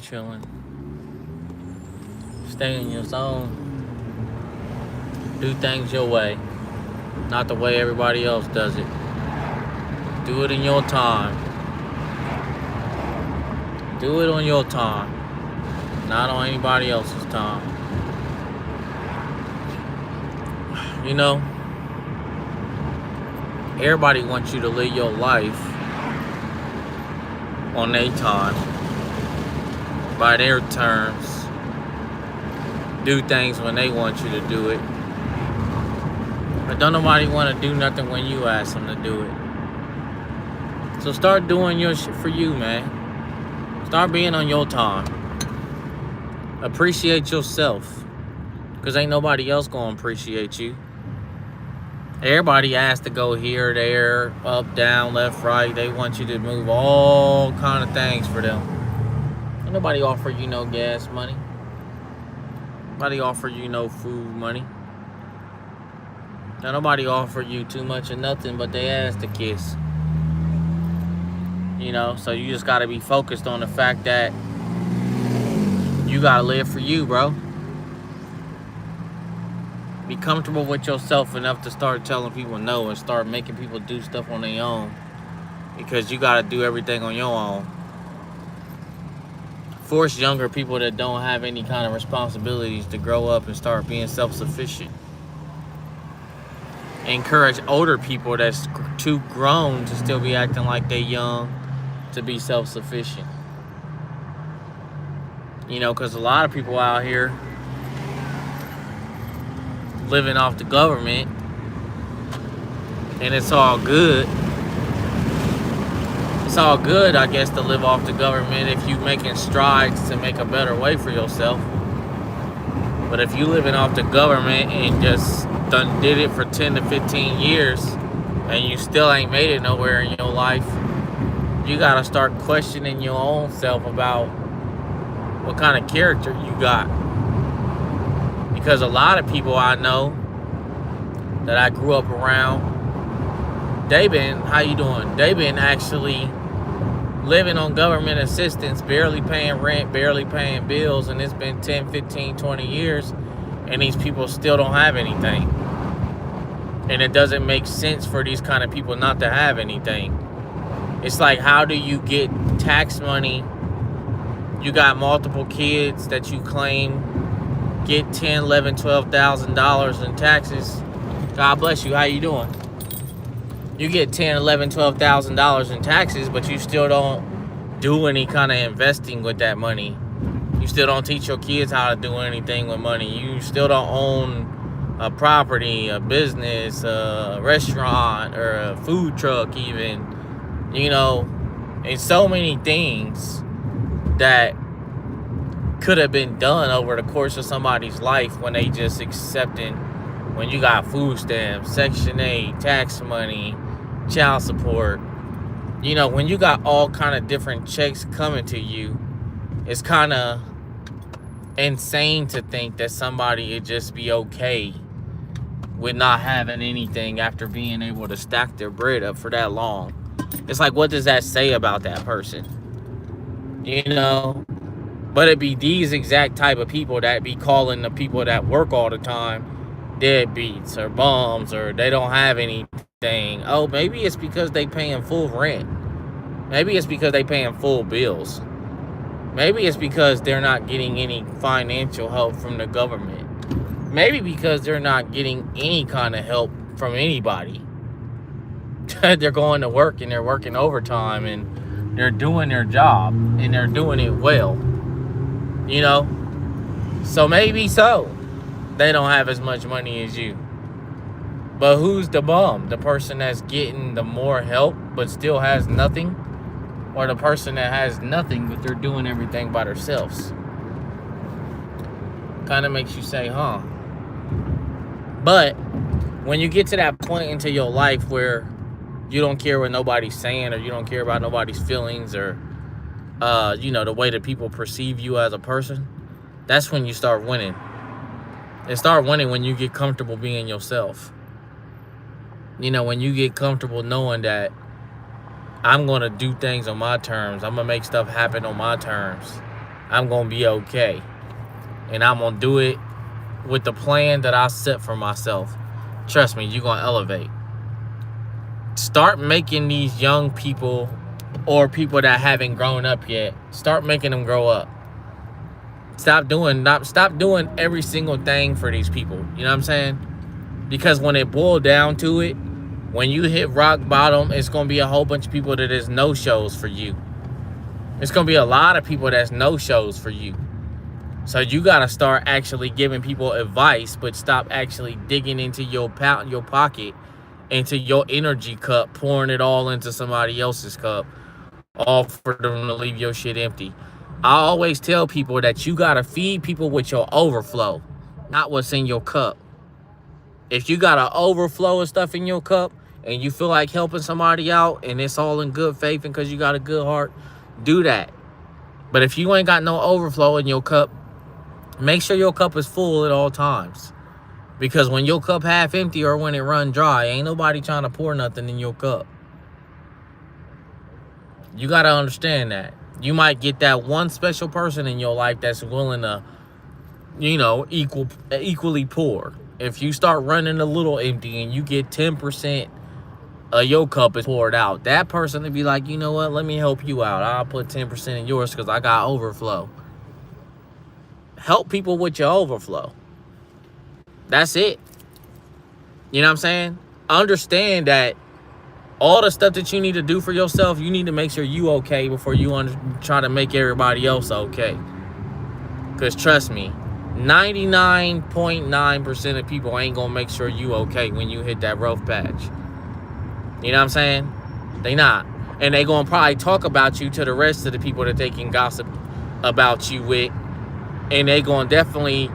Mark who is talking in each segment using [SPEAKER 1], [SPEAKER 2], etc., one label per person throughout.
[SPEAKER 1] chilling. Stay in your zone. Do things your way, not the way everybody else does it. Do it in your time. Do it on your time, not on anybody else's time. You know, everybody wants you to live your life on their time, by their terms. Do things when they want you to do it. But don't nobody want to do nothing when you ask them to do it. So start doing your shit for you, man. Start being on your time. Appreciate yourself. Because ain't nobody else going to appreciate you. Everybody has to go here, there, up, down, left, right. They want you to move all kind of things for them. Ain't nobody offer you no gas money. Nobody offer you no food money. Now, nobody offer you too much of nothing but they ass to kiss. You know, so you just got to be focused on the fact that you got to live for you, bro. Be comfortable with yourself enough to start telling people no and start making people do stuff on their own. Because you got to do everything on your own. Force younger people that don't have any kind of responsibilities to grow up and start being self-sufficient. Encourage older people that's too grown to still be acting like they young to be self-sufficient. You know, because a lot of people out here living off the government, and it's all good. It's all good, I guess, to live off the government if you making strides to make a better way for yourself. But if you living off the government and just done did it for 10 to 15 years and you still ain't made it nowhere in your life, you gotta start questioning your own self about what kind of character you got. Because a lot of people I know that I grew up around, they been actually living on government assistance, barely paying rent, barely paying bills, and it's been 10, 15, 20 years, and these people still don't have anything. And it doesn't make sense for these kind of people not to have anything. It's like, how do you get tax money? You got multiple kids that you claim get $10,000, $11,000, $12,000 in taxes. God bless you. How you doing? You get $10,000, $11,000, $12,000 in taxes, but you still don't do any kind of investing with that money. You still don't teach your kids how to do anything with money. You still don't own a property, a business, a restaurant, or a food truck even. You know, and so many things that could have been done over the course of somebody's life when they just accepting, when you got food stamps, Section 8, tax money, child support. You know, when you got all kind of different checks coming to you, it's kind of insane to think that somebody would just be okay with not having anything after being able to stack their bread up for that long. It's like, what does that say about that person? You know? But it be these exact type of people that be calling the people that work all the time deadbeats or bums, or they don't have anything. Oh, maybe it's because they paying full rent. Maybe it's because they paying full bills. Maybe it's because they're not getting any financial help from the government. Maybe because they're not getting any kind of help from anybody. They're going to work and they're working overtime and they're doing their job and they're doing it well. You know? So maybe so. They don't have as much money as you. But who's the bum? The person that's getting the more help but still has nothing? Or the person that has nothing but they're doing everything by themselves? Kind of makes you say, huh? But when you get to that point into your life where you don't care what nobody's saying, or you don't care about nobody's feelings, or you know, the way that people perceive you as a person, that's when you start winning. And start winning when you get comfortable being yourself. You know, when you get comfortable knowing that I'm going to do things on my terms. I'm going to make stuff happen on my terms. I'm going to be okay. And I'm going to do it with the plan that I set for myself. Trust me, you're going to elevate. Start making these young people or people that haven't grown up yet, start making them grow up. Stop doing every single thing for these people. You know what I'm saying? Because when it boiled down to it, when you hit rock bottom, it's going to be a whole bunch of people that is no-shows for you. It's going to be a lot of people that's no-shows for you. So you got to start actually giving people advice, but stop actually digging into your pocket, into your energy cup, pouring it all into somebody else's cup, all for them to leave your shit empty. I always tell people that you got to feed people with your overflow, not what's in your cup. If you got an overflow of stuff in your cup and you feel like helping somebody out and it's all in good faith and because you got a good heart, do that. But if you ain't got no overflow in your cup, make sure your cup is full at all times. Because when your cup half empty or when it run dry, ain't nobody trying to pour nothing in your cup. You got to understand that. You might get that one special person in your life that's willing to, equally pour. If you start running a little empty and you get 10% of your cup is poured out, that person will be like, you know what, let me help you out. I'll put 10% in yours because I got overflow. Help people with your overflow. That's it. You know what I'm saying? Understand that all the stuff that you need to do for yourself, you need to make sure you okay before you try to make everybody else okay. Because trust me, 99.9% of people ain't going to make sure you okay when you hit that rough patch. You know what I'm saying? They not. And they going to probably talk about you to the rest of the people that they can gossip about you with. And they going to definitely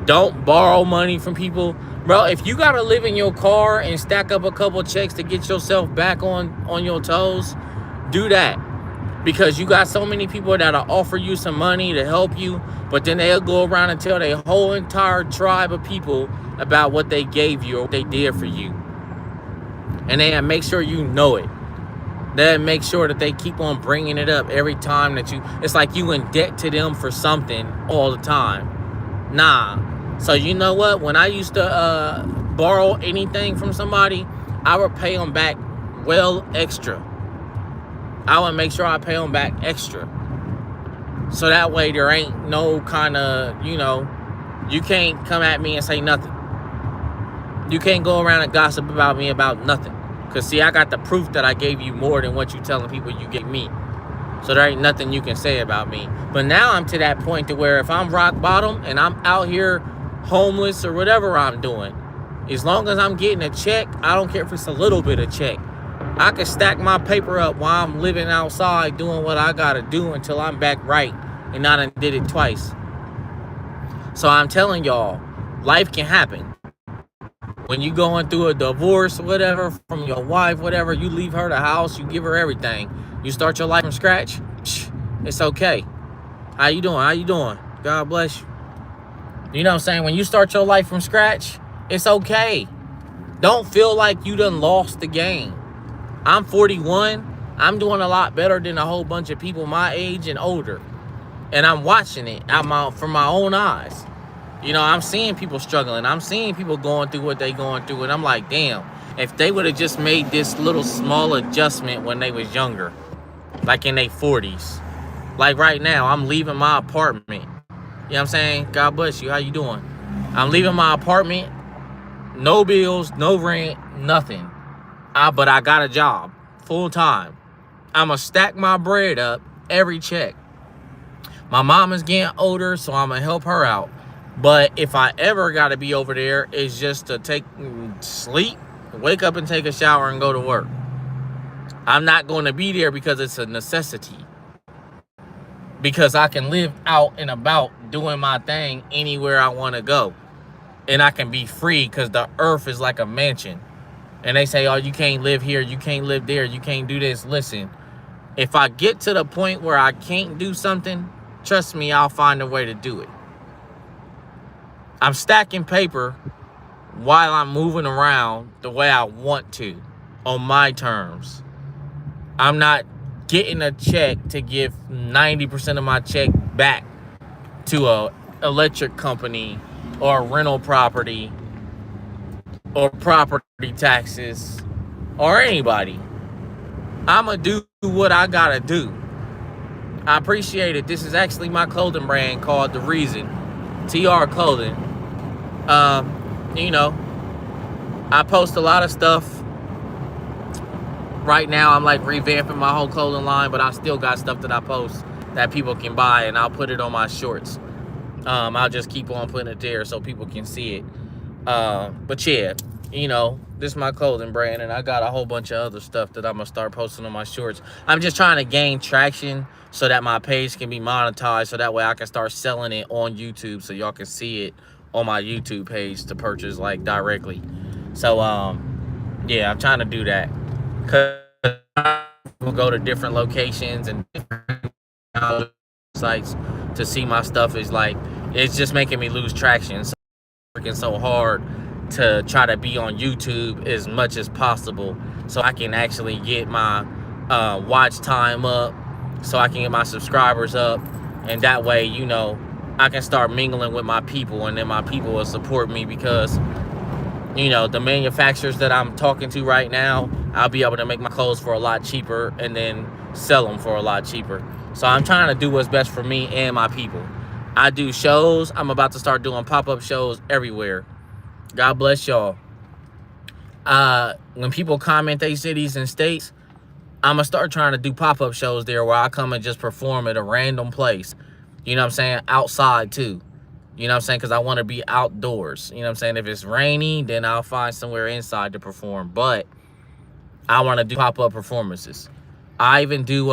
[SPEAKER 1] don't borrow money from people. Bro, if you got to live in your car and stack up a couple checks to get yourself back on your toes, do that. Because you got so many people that'll offer you some money to help you, but then they'll go around and tell their whole entire tribe of people about what they gave you or what they did for you. And they make sure you know it. They make sure that they keep on bringing it up every time that it's like you in debt to them for something all the time. Nah. So you know what? When I used to borrow anything from somebody, I would pay them back well extra. I would make sure I pay them back extra. So that way there ain't no kind of, you can't come at me and say nothing. You can't go around and gossip about me about nothing. Because, see, I got the proof that I gave you more than what you telling people you gave me. So there ain't nothing you can say about me. But now I'm to that point to where if I'm rock bottom and I'm out here homeless or whatever I'm doing, as long as I'm getting a check, I don't care if it's a little bit of check. I can stack my paper up while I'm living outside doing what I got to do until I'm back right. And I done did it twice. So I'm telling y'all, life can happen. When you going through a divorce, whatever, from your wife, whatever, you leave her the house, you give her everything. You start your life from scratch, it's okay. How you doing? God bless you. You know what I'm saying? When you start your life from scratch, it's okay. Don't feel like you done lost the game. I'm 41. I'm doing a lot better than a whole bunch of people my age and older. And I'm watching it from my own eyes. I'm seeing people struggling. I'm seeing people going through what they going through. And I'm like, damn, if they would have just made this little small adjustment when they was younger, like in their 40s. Like right now, I'm leaving my apartment. You know what I'm saying? God bless you. How you doing? I'm leaving my apartment. No bills, no rent, nothing. But I got a job full time. I'm going to stack my bread up every check. My mom is getting older, so I'm going to help her out. But if I ever got to be over there, it's just to sleep, wake up and take a shower and go to work. I'm not going to be there because it's a necessity. Because I can live out and about doing my thing anywhere I want to go. And I can be free because the earth is like a mansion. And they say, oh, you can't live here, you can't live there, you can't do this. Listen, if I get to the point where I can't do something, trust me, I'll find a way to do it. I'm stacking paper while I'm moving around the way I want to, on my terms. I'm not getting a check to give 90% of my check back to a electric company or a rental property or property taxes or anybody. I'ma do what I gotta do. I appreciate it. This is actually my clothing brand called The Reason, TR Clothing. You know, I post a lot of stuff. Right now, I'm like revamping my whole clothing line, but I still got stuff that I post that people can buy, and I'll put it on my shorts. I'll just keep on putting it there so people can see it. But yeah, you know, this is my clothing brand, and I got a whole bunch of other stuff that I'm gonna start posting on my shorts. I'm just trying to gain traction so that my page can be monetized, so that way I can start selling it on YouTube, so y'all can see it on my YouTube page to purchase like directly. So yeah, I'm trying to do that, because we'll go to different locations and different sites to see my stuff. Is like, it's just making me lose traction. So I'm working so hard to try to be on YouTube as much as possible, so I can actually get my watch time up, so I can get my subscribers up, and that way, you know, I can start mingling with my people, and then my people will support me, because, you know, the manufacturers that I'm talking to right now, I'll be able to make my clothes for a lot cheaper and then sell them for a lot cheaper. So I'm trying to do what's best for me and my people. I do shows. I'm about to start doing pop-up shows everywhere. God bless y'all. When people comment their cities and states, I'm going to start trying to do pop-up shows there, where I come and just perform at a random place. You know what I'm saying? Outside too. You know what I'm saying? Because I want to be outdoors. You know what I'm saying? If it's rainy, then I'll find somewhere inside to perform. But I want to do pop-up performances. I even do,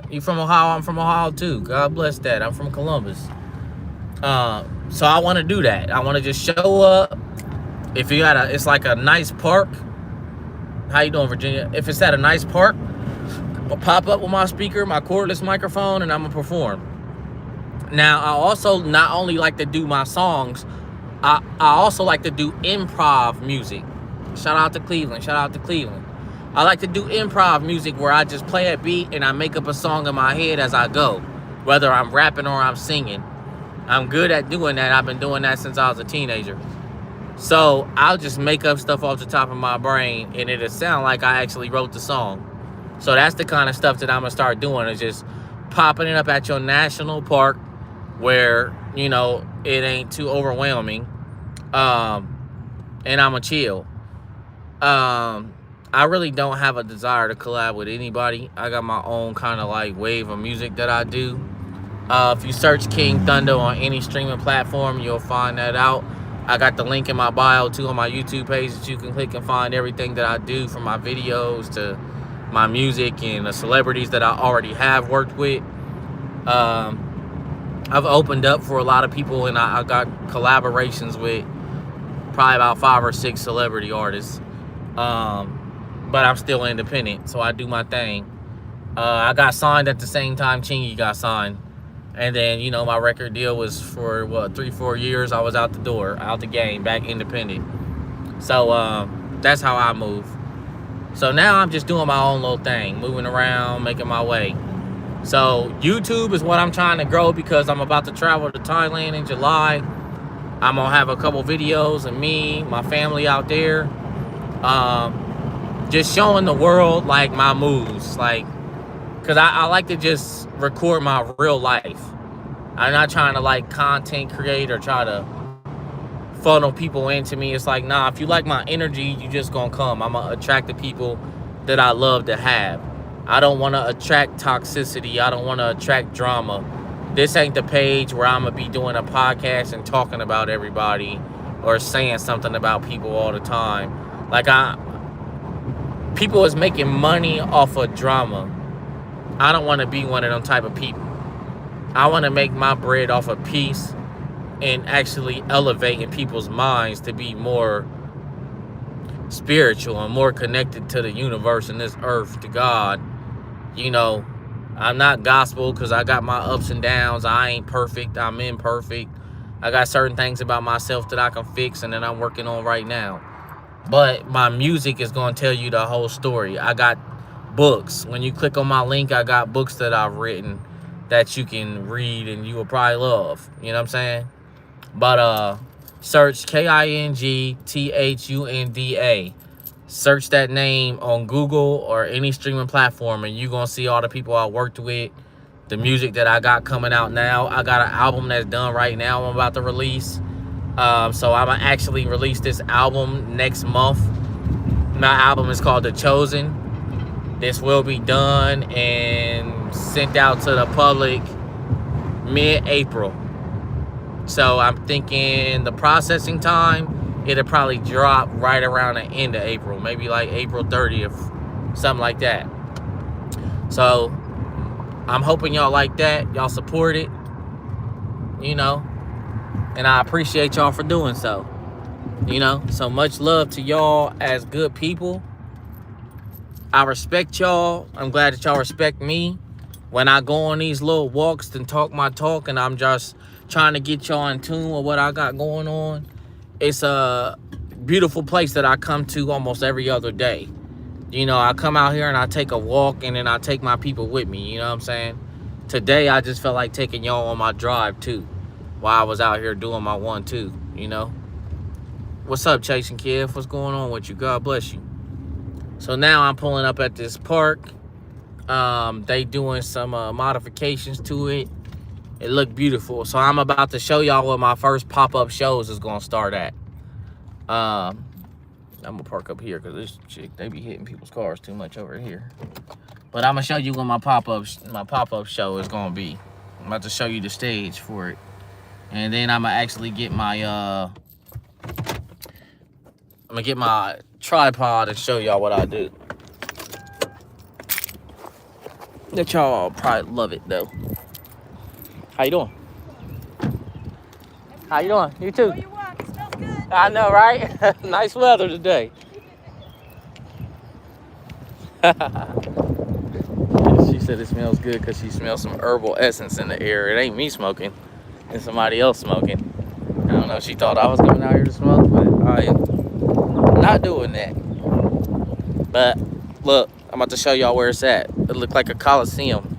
[SPEAKER 1] you from Ohio? I'm from Ohio too. God bless that. I'm from Columbus. So I want to do that. I want to just show up. If you got it's like a nice park. How you doing, Virginia? If it's at a nice park, I'll pop up with my speaker, my cordless microphone, and I'm going to perform. Now, I also not only like to do my songs, I also like to do improv music. Shout out to Cleveland. Shout out to Cleveland. I like to do improv music, where I just play a beat and I make up a song in my head as I go, whether I'm rapping or I'm singing. I'm good at doing that. I've been doing that since I was a teenager. So I'll just make up stuff off the top of my brain, and it'll sound like I actually wrote the song. So that's the kind of stuff that I'm going to start doing, is just popping it up at your national park, where, you know, it ain't too overwhelming, and I'm a chill. I really don't have a desire to collab with anybody. I got my own kind of like wave of music that I do. If you search King Thunder on any streaming platform, you'll find that out. I got the link in my bio too on my YouTube page that you can click and find everything that I do, from my videos to my music and the celebrities that I already have worked with. I've opened up for a lot of people, and I got collaborations with probably about 5 or 6 celebrity artists. But I'm still independent, so I do my thing. I got signed at the same time Chingy got signed. And then, you know, my record deal was for, 3-4 years. I was out the door, out the game, back independent. So that's how I move. So now I'm just doing my own little thing, moving around, making my way. So YouTube is what I'm trying to grow, because I'm about to travel to Thailand in July. I'm going to have a couple videos of me, my family out there. Just showing the world, like, my moves. Like, because I like to just record my real life. I'm not trying to, like, content create or try to funnel people into me. It's like, nah, if you like my energy, you just gonna come. I'm gonna attract the people that I love to have. I don't want to attract toxicity. I don't want to attract drama. This ain't the page where I'm gonna be doing a podcast and talking about everybody or saying something about people all the time. Like, people is making money off of drama. I don't want to be one of them type of people. I want to make my bread off of peace and actually elevating people's minds to be more spiritual and more connected to the universe and this earth, to God. You know, I'm not gospel, because I got my ups and downs. I ain't perfect. I'm imperfect. I got certain things about myself that I can fix and that I'm working on right now. But my music is going to tell you the whole story. I got books. When you click on my link, I got books that I've written. that you can read and you will probably love. You know what I'm saying? But search KINGTHUNDA. Search that name on Google or any streaming platform, and you're gonna see all the people I worked with, the music that I got coming out now. I got an album that's done right now I'm about to release. So I'm gonna actually release this album next month. My album is called The Chosen. This will be done and sent out to the public mid-April. So I'm thinking the processing time, it'll probably drop right around the end of April, maybe like April 30th, something like that. So I'm hoping y'all like that. Y'all support it, you know, and I appreciate y'all for doing so, you know. So much love to y'all as good people. I respect y'all. I'm glad that y'all respect me when I go on these little walks and talk my talk, and I'm just trying to get y'all in tune with what I got going on. It's a beautiful place that I come to almost every other day. You know, I come out here and I take a walk, and then I take my people with me. You know what I'm saying? Today, I just felt like taking y'all on my drive, too, while I was out here doing my 1-2, you know? What's up, Chasing Kid? What's going on with you? God bless you. So now I'm pulling up at this park. They doing some modifications to it. It looked beautiful. So I'm about to show y'all what my first pop-up shows is going to start at. I'm going to park up here because this chick, they be hitting people's cars too much over here. But I'm going to show you what my pop-up show is going to be. I'm about to show you the stage for it. And then I'm going to actually get my tripod and show y'all what I do. That y'all probably love it though. How you doing? How you doing? You too.
[SPEAKER 2] Where you walk? It smells good.
[SPEAKER 1] I know, right? Nice weather today. She said it smells good because she smells some herbal essence in the air. It ain't me smoking. It's somebody else smoking. I don't know. She thought I was coming out here to smoke, but I am not doing that. But look, I'm about to show y'all where it's at. It looked like a coliseum.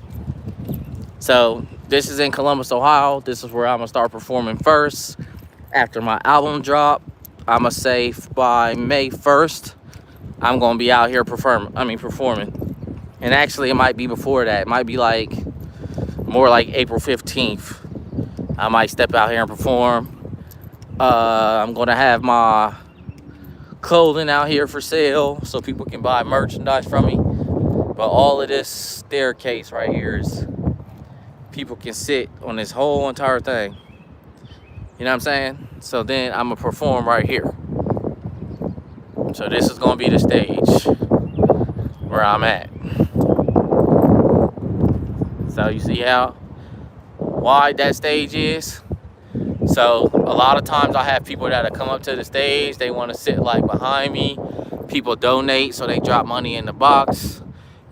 [SPEAKER 1] So this is in Columbus, Ohio. This is where I'm gonna start performing first. After my album drop, I'ma say by May 1st, I'm gonna be out here performing. And actually, it might be before that. It might be like more like April 15th. I might step out here and perform. I'm gonna have my clothing out here for sale so people can buy merchandise from me. But all of this staircase right here is people can sit on this whole entire thing. You know what I'm saying? So then I'm gonna perform right here. So this is gonna be the stage where I'm at. So you see how wide that stage is? So a lot of times I have people that come up to the stage, they want to sit like behind me. People donate, so they drop money in the box.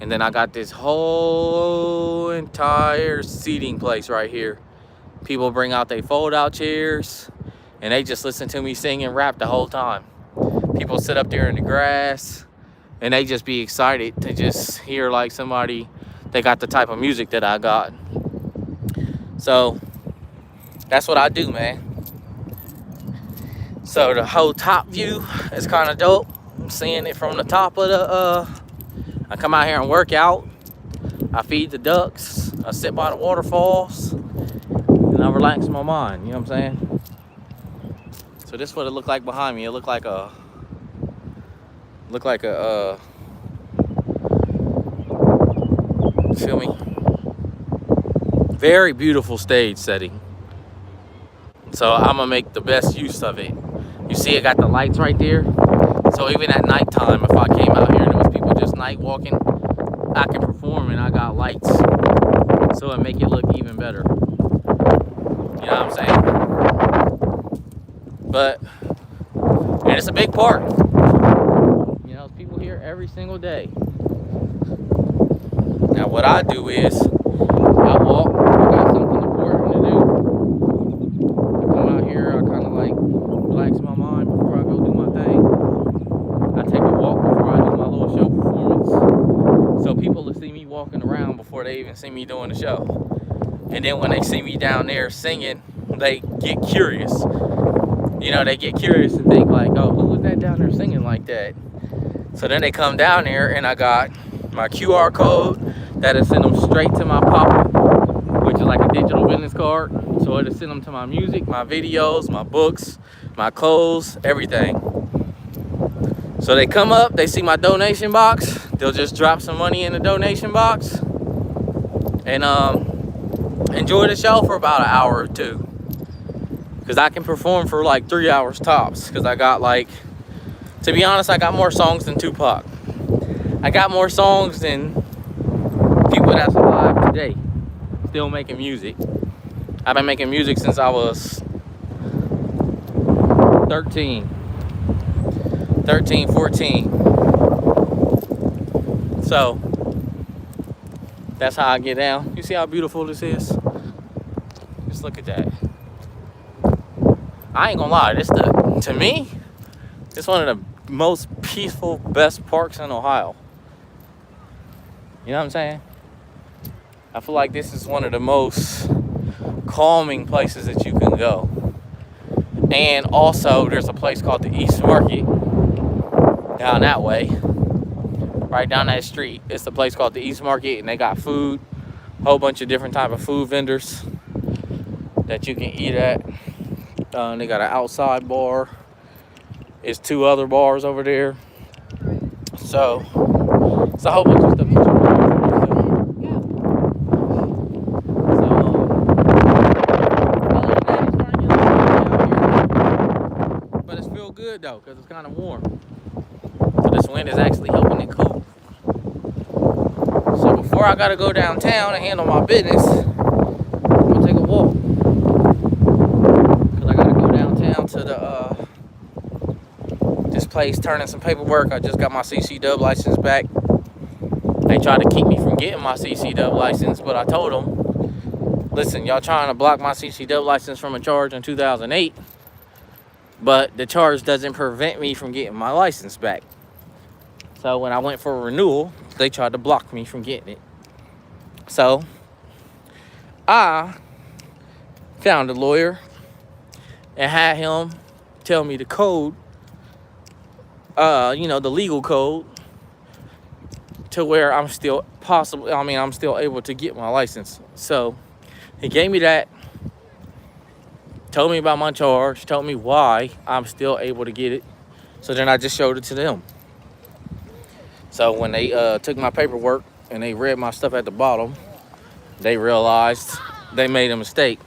[SPEAKER 1] And then I got this whole entire seating place right here. People bring out their fold-out chairs, and they just listen to me sing and rap the whole time. People sit up there in the grass, and they just be excited to just hear like somebody, they got the type of music that I got. So that's what I do, man. So the whole top view is kind of dope. I'm seeing it from the top of the, I come out here and work out. I feed the ducks. I sit by the waterfalls. And I relax my mind, you know what I'm saying? So this is what it looked like behind me. It looked like a, feel me? Very beautiful stage setting. So I'm gonna make the best use of it. You see it got the lights right there. So even at nighttime, if I came out here and there was people just night walking, I can perform and I got lights. So it make it look even better. You know what I'm saying? But, and it's a big park. You know, there's people here every single day. Now what I do is, I walk, I got something important to do. I come out here, I kind of like relax my mind before I go do my thing. I take a walk before I do my little show performance. So people will see me walking around before they even see me doing the show.
[SPEAKER 2] And then when they see me down there singing, they get curious. You know, they get curious and think like, oh, who was that down there singing like that? So then they come down there and I got my QR code that'll send them straight to my pop, which is like a digital business card. So it'll send them to my music, my videos, my books, my clothes, everything. So they come up, they see my donation box, they'll just drop some money in the donation box and enjoy the show for about an hour or two. Because I can perform for like 3 hours tops. Because I got like, to be honest, I got more songs than Tupac. I got more songs than people that's alive today, still making music. I've been making music since I was 13, 14. So that's how I get down. You see how beautiful this is? Just look at that. I ain't gonna lie, to me, it's one of the most peaceful, best parks in Ohio. You know what I'm saying? I feel like this is one of the most calming places that you can go. And also, there's a place called the East Market down that way, right down that street. It's a place called the East Market, and they got food, a whole bunch of different type of food vendors that you can eat at. They got an outside bar. It's 2 other bars over there. So it's a whole bunch of stuff that you can do. But it's feel good though, because it's kind of warm. So this wind is actually helping it cool. So before I gotta go downtown and handle my business, I'm gonna take a walk. Because I gotta go downtown to this place, turning some paperwork. I just got my CC Dub license back. They tried to keep me from getting my CC Dub license, but I told them, listen, y'all trying to block my CC Dub license from a charge in 2008, but the charge doesn't prevent me from getting my license back. So when I went for a renewal, they tried to block me from getting it. So I found a lawyer and had him tell me the code, the legal code, to where I'm still able to get my license. So he gave me that, told me about my charge, told me why I'm still able to get it. So then I just showed it to them. So when they took my paperwork and they read my stuff at the bottom, they realized they made a mistake.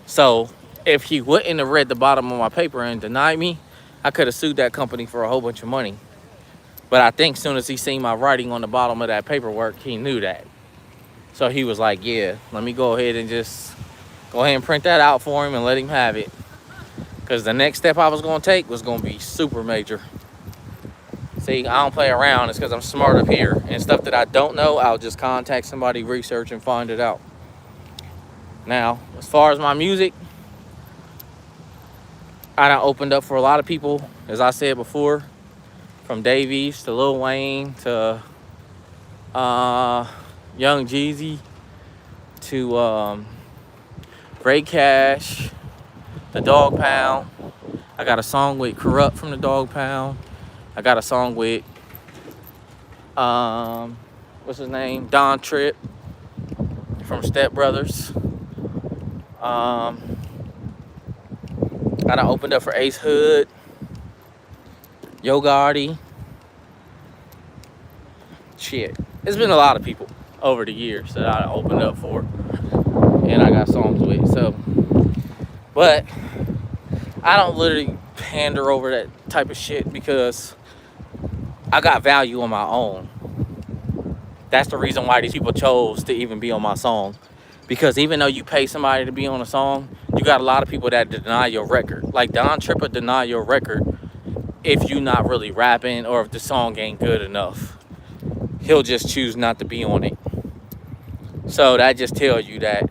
[SPEAKER 2] So if he wouldn't have read the bottom of my paper and denied me, I could have sued that company for a whole bunch of money. But I think as soon as he seen my writing on the bottom of that paperwork, he knew that. So he was like, yeah, let me go ahead and print that out for him and let him have it. Because the next step I was going to take was going to be super major. See, I don't play around. It's because I'm smart up here. And stuff that I don't know, I'll just contact somebody, research, and find it out. Now, as far as my music, I done opened up for a lot of people, as I said before, from Dave East to Lil Wayne to Young Jeezy to Ray Cash, the Dog Pound. I got a song with Corrupt from the Dog Pound. I got a song with what's his name? Don Tripp from Step Brothers. I done opened up for Ace Hood, Yo Gotti. Shit. It's been a lot of people over the years that I opened up for. And I got songs with. So, but I don't literally pander over that type of shit because I got value on my own. That's the reason why these people chose to even be on my song. Because even though you pay somebody to be on a song, you got a lot of people that deny your record. Like Don Tripp will deny your record if you're not really rapping or if the song ain't good enough. He'll just choose not to be on it. So that just tells you that,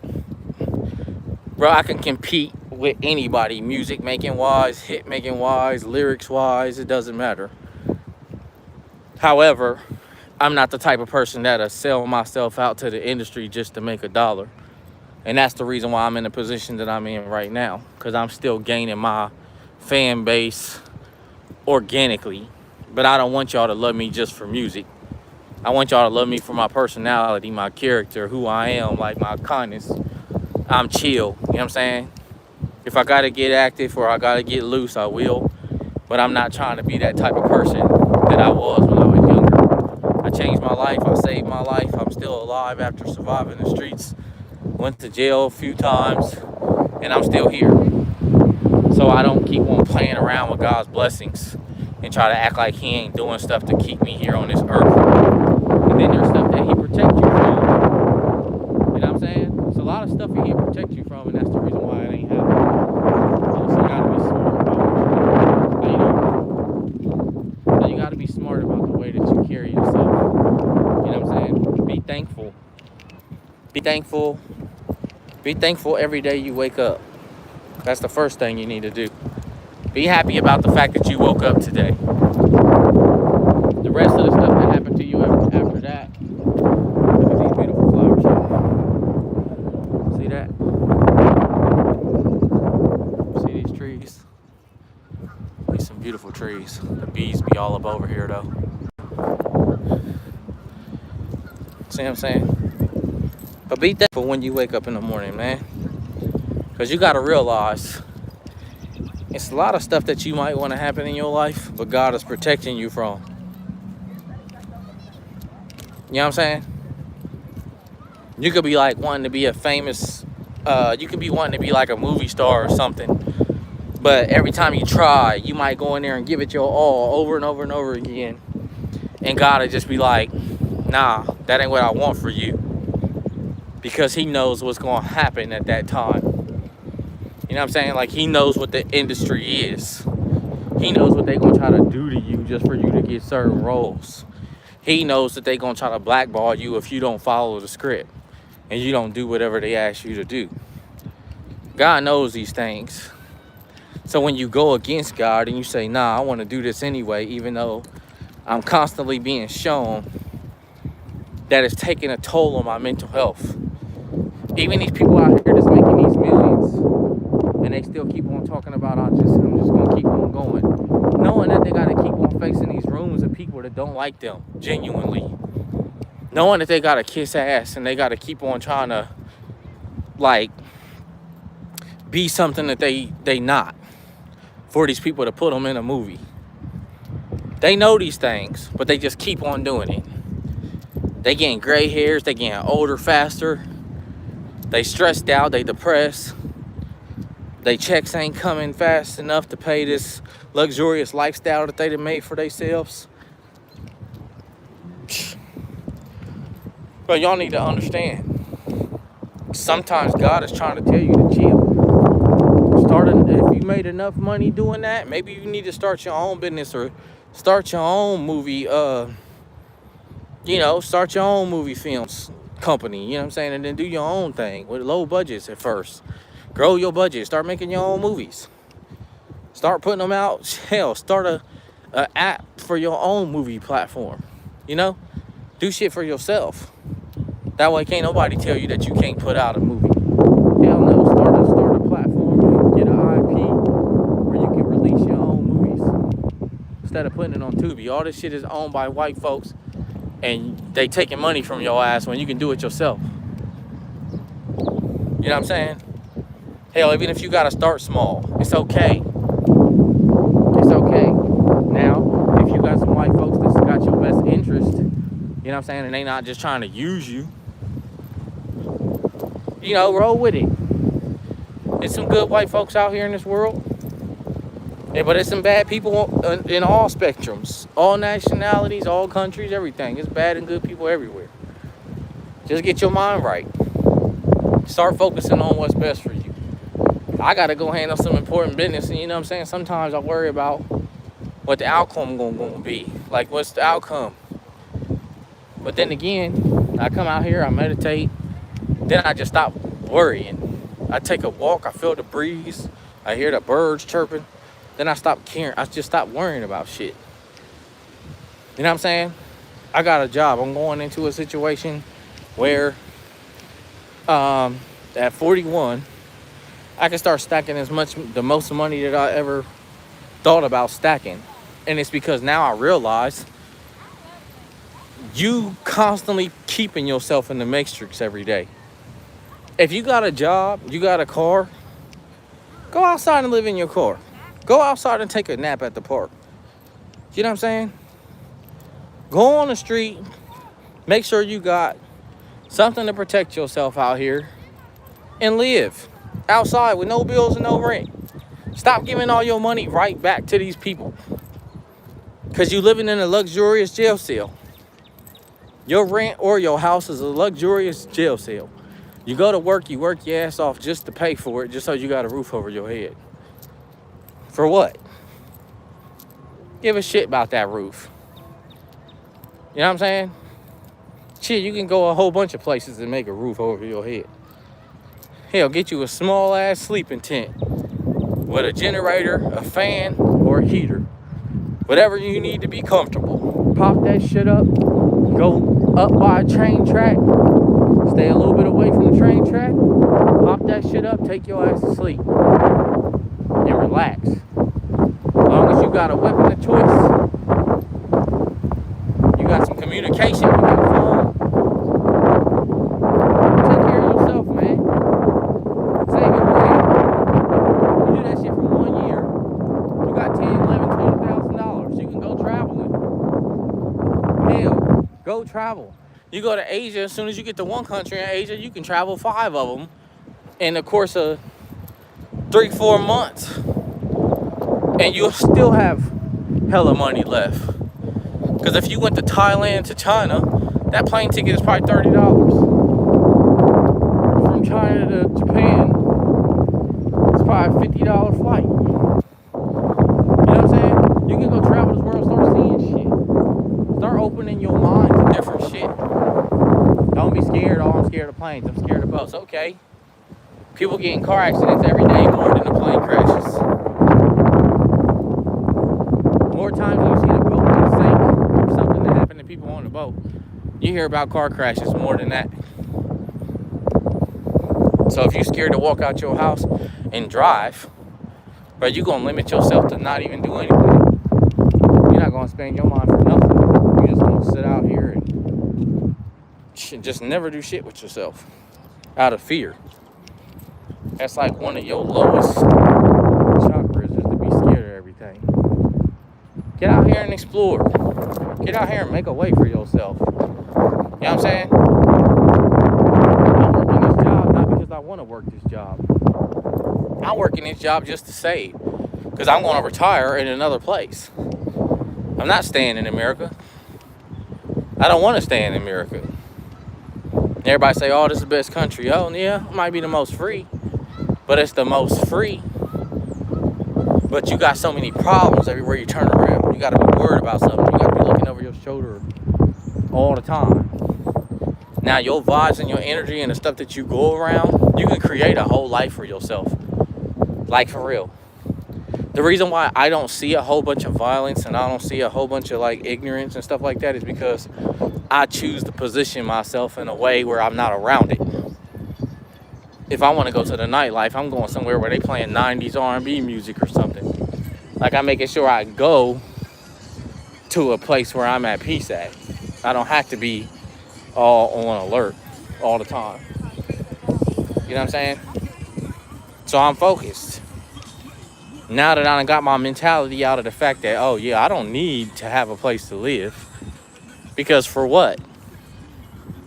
[SPEAKER 2] bro, I can compete with anybody, music making wise, hit making wise, lyrics wise, it doesn't matter. However, I'm not the type of person that'll sell myself out to the industry just to make $1. And that's the reason why I'm in the position that I'm in right now, because I'm still gaining my fan base organically. But I don't want y'all to love me just for music. I want y'all to love me for my personality, my character, who I am, like my kindness. I'm chill, you know what I'm saying? If I gotta get active or I gotta get loose, I will. But I'm not trying to be that type of person that I was when I was younger. I changed my life, I saved my life. I'm still alive after surviving the streets. Went to jail a few times, and I'm still here. So I don't keep on playing around with God's blessings and try to act like he ain't doing stuff to keep me here on this earth. And then there's stuff that he protects you from. You know what I'm saying? It's a lot of stuff he protects you from, and that's the reason why it ain't happening. So you gotta be smart about what you do. So you gotta be smart about the way that you carry yourself. You know what I'm saying? Be thankful. Be thankful. Be thankful every day you wake up. That's the first thing you need to do. Be happy about the fact that you woke up today. The rest of the stuff that happened to you after that. Look at these beautiful flowers here. See that? See these trees? These some beautiful trees. The bees be all up over here though. See what I'm saying? But be thankful when you wake up in the morning, man. Because you got to realize it's a lot of stuff that you might want to happen in your life, but God is protecting you from. You know what I'm saying? You could be like wanting to be a famous, you could be wanting to be like a movie star or something. But every time you try, you might go in there and give it your all over and over and over again. And God will just be like, nah, that ain't what I want for you. Because he knows what's going to happen at that time. You know what I'm saying? Like, he knows what the industry is. He knows what they're going to try to do to you just for you to get certain roles. He knows that they're going to try to blackball you if you don't follow the script and you don't do whatever they ask you to do. God knows these things. So when you go against God and you say, nah, I want to do this anyway, even though I'm constantly being shown that it's taking a toll on my mental health. Even these people out here that's making these millions, and they still keep on talking about, I'm just gonna keep on going, knowing that they gotta keep on facing these rooms of people that don't like them genuinely, knowing that they gotta kiss ass and they gotta keep on trying to like be something that they not, for these people to put them in a movie. They know these things, but they just keep on doing it. They getting gray hairs, they getting older faster, they stressed out, they depressed. They checks ain't coming fast enough to pay this luxurious lifestyle that they done made for themselves. But y'all need to understand. Sometimes God is trying to tell you to chill. If you made enough money doing that, maybe you need to start your own business or start your own movie, start your own movie films company, you know what I'm saying? And then do your own thing with low budgets at first. Grow your budget. Start making your own movies. Start putting them out. Hell, start a app for your own movie platform. You know? Do shit for yourself. That way can't nobody tell you that you can't put out a movie. Hell no. Start a platform and get an IP where you can release your own movies. Instead of putting it on Tubi. All this shit is owned by white folks and they taking money from your ass when you can do it yourself. You know what I'm saying? Hell, even if you gotta start small, it's okay. It's okay. Now, if you got some white folks that's got your best interest, you know what I'm saying, and they not just trying to use you, roll with it. There's some good white folks out here in this world. Yeah, but there's some bad people in all spectrums, all nationalities, all countries, everything. It's bad and good people everywhere. Just get your mind right. Start focusing on what's best for you. I gotta go handle some important business, and you know what I'm saying? Sometimes I worry about what the outcome gonna be. Like, what's the outcome? But then again, I come out here, I meditate, then I just stop worrying. I take a walk, I feel the breeze, I hear the birds chirping, then I stop caring. I just stop worrying about shit. You know what I'm saying? I got a job. I'm going into a situation where at 41, I can start stacking the most money that I ever thought about stacking. And it's because now I realize you constantly keeping yourself in the matrix every day. If you got a job, you got a car, go outside and live in your car. Go outside and take a nap at the park. You know what I'm saying? Go on the street, make sure you got something to protect yourself out here, and live outside with no bills and no rent. Stop giving all your money right back to these people because you living in a luxurious jail cell. Your rent or your house is a luxurious jail cell. You go to work, you work your ass off just to pay for it, just so you got a roof over your head. For what? Give a shit about that roof. You know what I'm saying? Shit, you can go a whole bunch of places and make a roof over your head. Hell, get you a small ass sleeping tent with a generator, a fan, or a heater. Whatever you need to be comfortable. Pop that shit up. Go up by a train track. Stay a little bit away from the train track. Pop that shit up. Take your ass to sleep. And relax. As long as you got a weapon of choice, you got some communication, you got a phone. Take care of yourself, man. Save your bread. You do that shit for 1 year. You got $10, $11, $20,000. You can go traveling. Hell, go travel. You go to Asia, as soon as you get to one country in Asia, you can travel 5 of them in the course of 3-4 months. And you'll still have hella money left. Because if you went to Thailand to China, that plane ticket is probably $30. From China to Japan, it's probably a $50 flight. You know what I'm saying? You can go travel this world, start seeing shit. Start opening your mind to different shit. Don't be scared. Oh, I'm scared of planes. I'm scared of boats. Okay. People get in car accidents every day more than the plane crashes. More times than you see a boat get sink or something that happened to people on the boat. You hear about car crashes more than that. So if you're scared to walk out your house and drive, but you're going to limit yourself to not even do anything. You're not going to spend your mind for nothing. You're just going to sit out here and just never do shit with yourself out of fear. That's like one of your lowest chakras, is to be scared of everything. Get out here and explore. Get out here and make a way for yourself. You know what I'm saying? I'm working this job not because I want to work this job. I'm working this job just to save. Because I'm going to retire in another place. I'm not staying in America. I don't want to stay in America. Everybody say, oh, this is the best country. Oh, yeah, it might be the most free. But it's the most free. But you got so many problems everywhere you turn around. You got to be worried about something. You got to be looking over your shoulder all the time. Now, your vibes and your energy and the stuff that you go around, you can create a whole life for yourself. Like, for real. The reason why I don't see a whole bunch of violence and I don't see a whole bunch of, like, ignorance and stuff like that is because I choose to position myself in a way where I'm not around it. If I want to go to the nightlife, I'm going somewhere where they playing 90s R&B music or something. Like, I'm making sure I go to a place where I'm at peace at. I don't have to be all on alert all the time. You know what I'm saying? So I'm focused. Now that I got my mentality out of the fact that, oh yeah, I don't need to have a place to live. Because for what?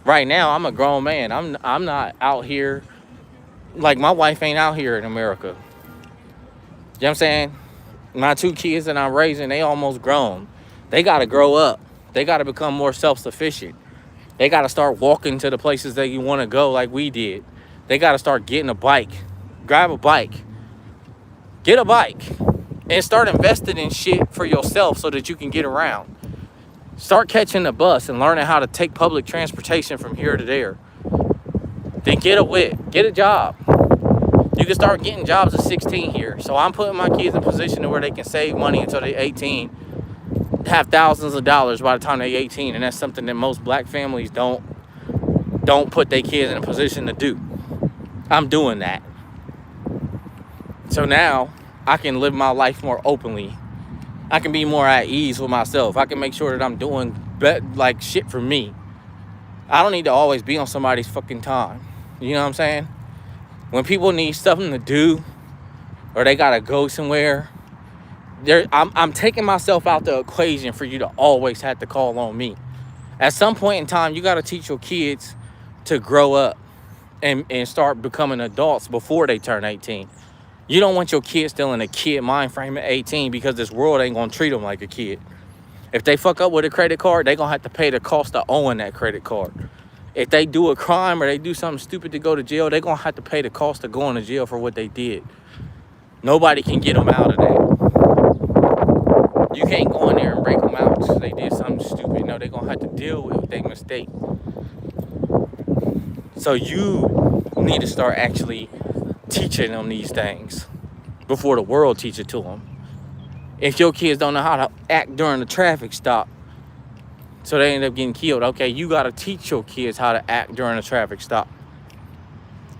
[SPEAKER 2] Right now, I'm a grown man. I'm not out here. Like, my wife ain't out here in America. You know what I'm saying? My 2 kids that I'm raising, they almost grown. They got to grow up. They got to become more self-sufficient. They got to start walking to the places that you want to go like we did. They got to start getting a bike. Grab a bike. Get a bike. And start investing in shit for yourself so that you can get around. Start catching the bus and learning how to take public transportation from here to there. Then get a whip. Get a job. You can start getting jobs at 16 here. So I'm putting my kids in a position where they can save money until they're 18. Have thousands of dollars by the time they're 18. And that's something that most black families don't put their kids in a position to do. I'm doing that. So now I can live my life more openly. I can be more at ease with myself. I can make sure that I'm doing like shit for me. I don't need to always be on somebody's fucking time. You know what I'm saying? When people need something to do or they gotta go somewhere, I'm taking myself out the equation for you to always have to call on me. At some point in time, you gotta teach your kids to grow up and start becoming adults before they turn 18. You don't want your kids still in a kid mind frame at 18 because this world ain't gonna treat them like a kid. If they fuck up with a credit card, they gonna have to pay the cost of owing that credit card. If they do a crime or they do something stupid to go to jail, they gonna have to pay the cost of going to jail for what they did. Nobody can get them out of that. You can't go in there and break them out because they did something stupid. No, they gonna have to deal with their mistake. So you need to start actually teaching them these things before the world teach it to them. If your kids don't know how to act during the traffic stop, so they end up getting killed, okay, you got to teach your kids how to act during a traffic stop.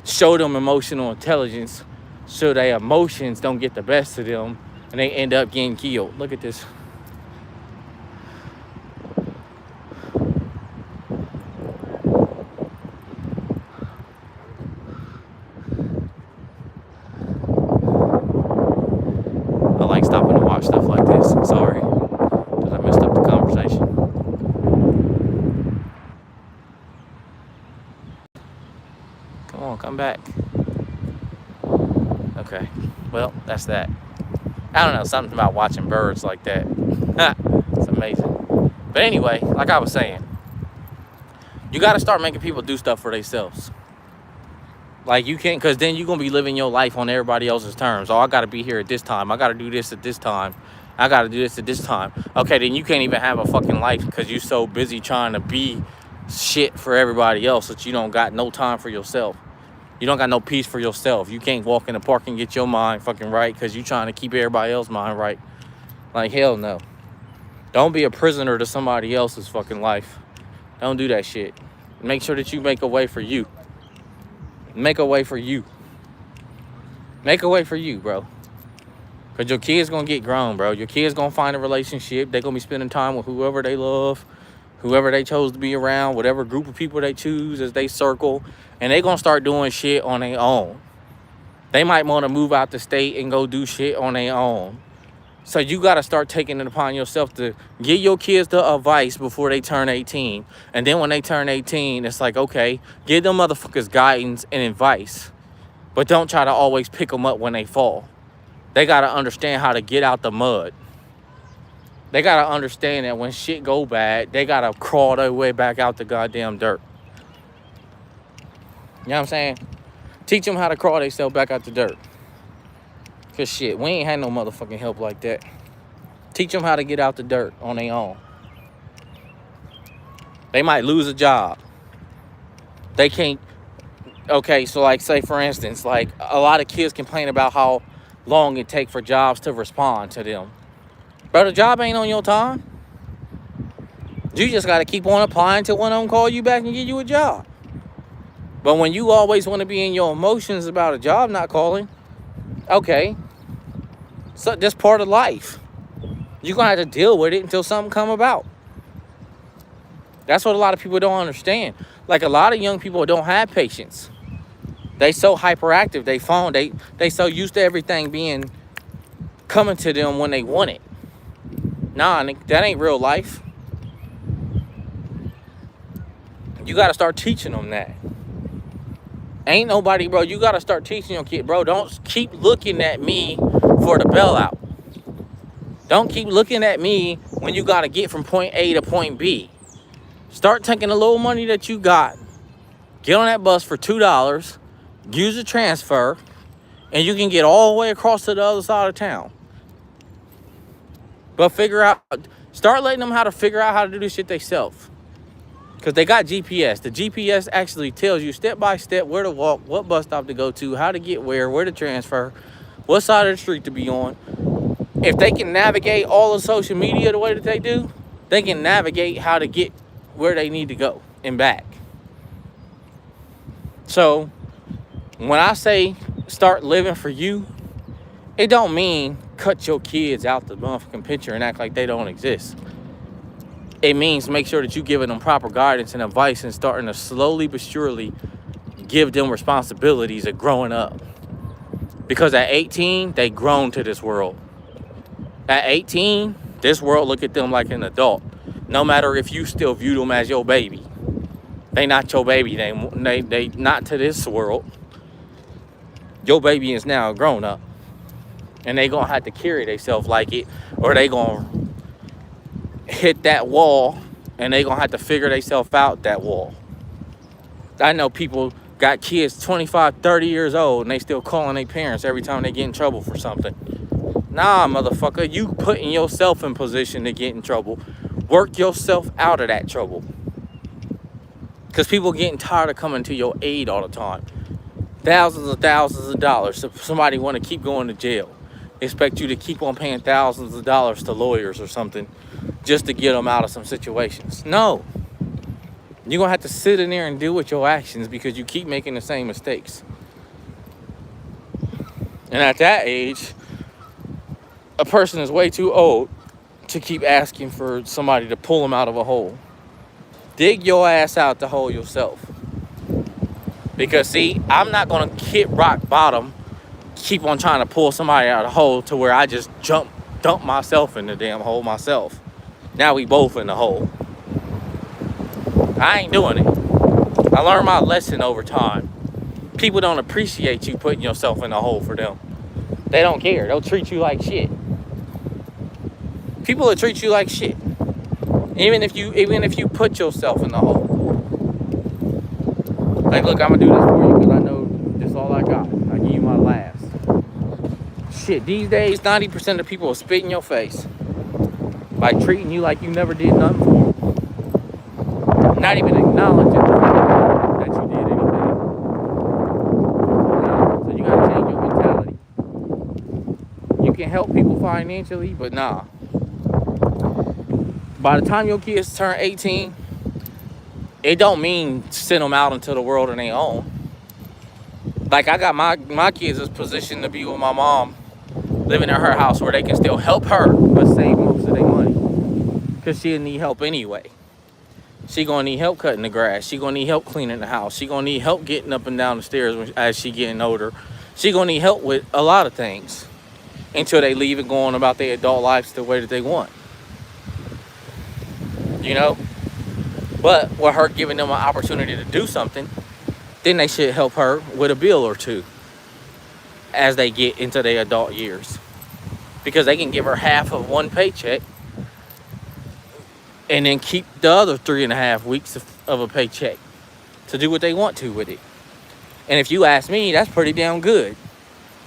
[SPEAKER 2] Show them emotional intelligence so their emotions don't get the best of them and they end up getting killed. Look at this. I like stopping to watch stuff like this. Sorry, because I messed up the conversation. Come on, come back. Okay, well, that's that. I don't know, something about watching birds like that. It's amazing. But anyway, like I was saying, you got to start making people do stuff for themselves. Like you can't, because then you're going to be living your life on everybody else's terms. Oh, I got to be here at this time. I got to do this at this time. I got to do this at this time. Okay, then you can't even have a fucking life because you're so busy trying to be shit for everybody else that you don't got no time for yourself. You don't got no peace for yourself. You can't walk in the park and get your mind fucking right because you're trying to keep everybody else's mind right. Like, hell no. Don't be a prisoner to somebody else's fucking life. Don't do that shit. Make sure that you make a way for you. Make a way for you. Make a way for you, bro. Because your kids going to get grown, bro. Your kids going to find a relationship. They're going to be spending time with whoever they love, whoever they chose to be around, whatever group of people they choose as they circle. And they're going to start doing shit on their own. They might want to move out the state and go do shit on their own. So you got to start taking it upon yourself to give your kids the advice before they turn 18. And then when they turn 18, it's like, okay, give them motherfuckers guidance and advice. But don't try to always pick them up when they fall. They got to understand how to get out the mud. They got to understand that when shit go bad, they got to crawl their way back out the goddamn dirt. You know what I'm saying? Teach them how to crawl themselves back out the dirt. Because shit, we ain't had no motherfucking help like that. Teach them how to get out the dirt on their own. They might lose a job. They can't. Okay, so like say for instance, like a lot of kids complain about how long it takes for jobs to respond to them. But the job ain't on your time. You just got to keep on applying till one of them call you back and give you a job. But when you always want to be in your emotions about a job not calling, okay, so that's part of life. You're going to have to deal with it until something come about. That's what a lot of people don't understand. Like a lot of young people don't have patience. They so hyperactive, they so used to everything being coming to them when they want it. Nah, that ain't real life. You got to start teaching them that. Ain't nobody, bro, you got to start teaching your kid, bro, don't keep looking at me for the bailout. Don't keep looking at me when you got to get from point A to point B. Start taking the little money that you got. Get on that bus for $2. Use a transfer. And you can get all the way across to the other side of town. But start letting them how to figure out how to do this shit themselves. Because they got GPS. The GPS actually tells you step by step where to walk, what bus stop to go to, how to get where to transfer, what side of the street to be on. If they can navigate all of social media the way that they do, they can navigate how to get where they need to go and back. So When I say start living for you, it don't mean cut your kids out the motherfucking picture and act like they don't exist. It means make sure that you giving them proper guidance and advice and starting to slowly but surely give them responsibilities of growing up. Because at 18, they grown to this world. At 18, this world look at them like an adult. No matter if you still view them as your baby. They not your baby. They not to this world. Your baby is now grown up. And they gonna have to carry themselves like it, or they gonna hit that wall and they gonna have to figure themselves out that wall. I know people got kids 25, 30 years old and they still calling their parents every time they get in trouble for something. Nah, motherfucker, you putting yourself in position to get in trouble. Work yourself out of that trouble. Because people getting tired of coming to your aid all the time. Thousands of dollars. So somebody want to keep going to jail. Expect you to keep on paying thousands of dollars to lawyers or something just to get them out of some situations. No. You're going to have to sit in there and deal with your actions because you keep making the same mistakes. And at that age, a person is way too old to keep asking for somebody to pull them out of a hole. Dig your ass out the hole yourself. Because, see, I'm not going to hit rock bottom, keep on trying to pull somebody out of the hole to where I just dump myself in the damn hole myself. Now we both in the hole. I ain't doing it. I learned my lesson over time. People don't appreciate you putting yourself in the hole for them. They don't care. They'll treat you like shit. People will treat you like shit. Even if you put yourself in the hole. Like, look, I'm gonna do this for you because I know this is all I got. I give you my last. Shit, these days, 90% of people will spit in your face by treating you like you never did nothing for them. Not even acknowledging that you did anything. Nah, so you gotta change your mentality. You can help people financially, but nah. By the time your kids turn 18, it don't mean send them out into the world on their own. Like, I got my kids in position to be with my mom, living in her house where they can still help her, but save most of their money. Because she'll need help anyway. She gonna need help cutting the grass. She gonna need help cleaning the house. She gonna need help getting up and down the stairs as she getting older. She gonna need help with a lot of things until they leave and go on about their adult lives the way that they want. You know? But with her giving them an opportunity to do something, then they should help her with a bill or two as they get into their adult years. Because they can give her half of one paycheck and then keep the other 3.5 weeks of a paycheck to do what they want to with it. And if you ask me, that's pretty damn good.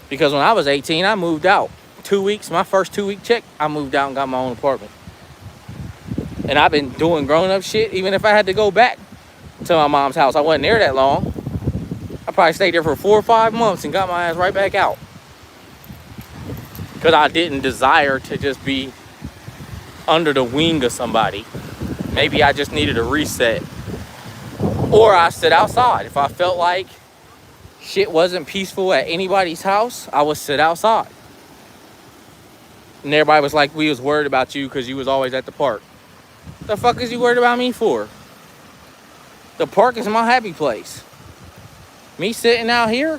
[SPEAKER 2] Because when I was 18, I moved out. 2 weeks, my first 2-week check, I moved out and got my own apartment. And I've been doing grown-up shit. Even if I had to go back to my mom's house, I wasn't there that long. I probably stayed there for 4 or 5 months and got my ass right back out. Because I didn't desire to just be under the wing of somebody. Maybe I just needed a reset. Or I sit outside. If I felt like shit wasn't peaceful at anybody's house, I would sit outside. And everybody was like, we was worried about you because you was always at the park. The fuck is you worried about me for? The park is my happy place. Me sitting out here?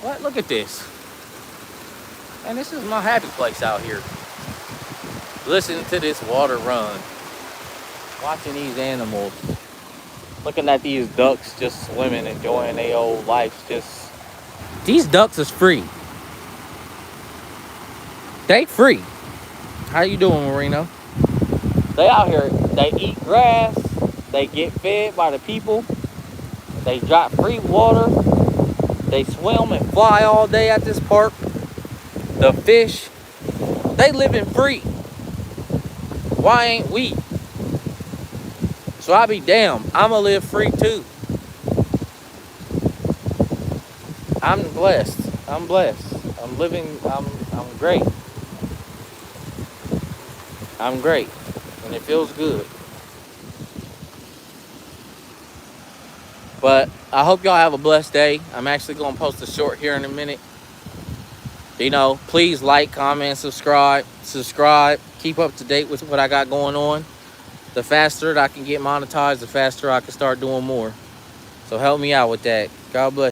[SPEAKER 2] What? Look at this. And this is my happy place out here. Listening to this water run. Watching these animals. Looking at these ducks just swimming, enjoying their old life. These ducks is free. They free. How you doing, Marino? They out here, they eat grass, they get fed by the people, they drop free water, they swim and fly all day at this park. The fish, they living free. Why ain't we? So I be damned, I'ma live free too. I'm blessed. I'm living, I'm great. I'm great. And it feels good. But I hope y'all have a blessed day. I'm actually going to post a short here in a minute. You know, please like, comment, subscribe. Keep up to date with what I got going on. The faster that I can get monetized, the faster I can start doing more. So help me out with that. God bless.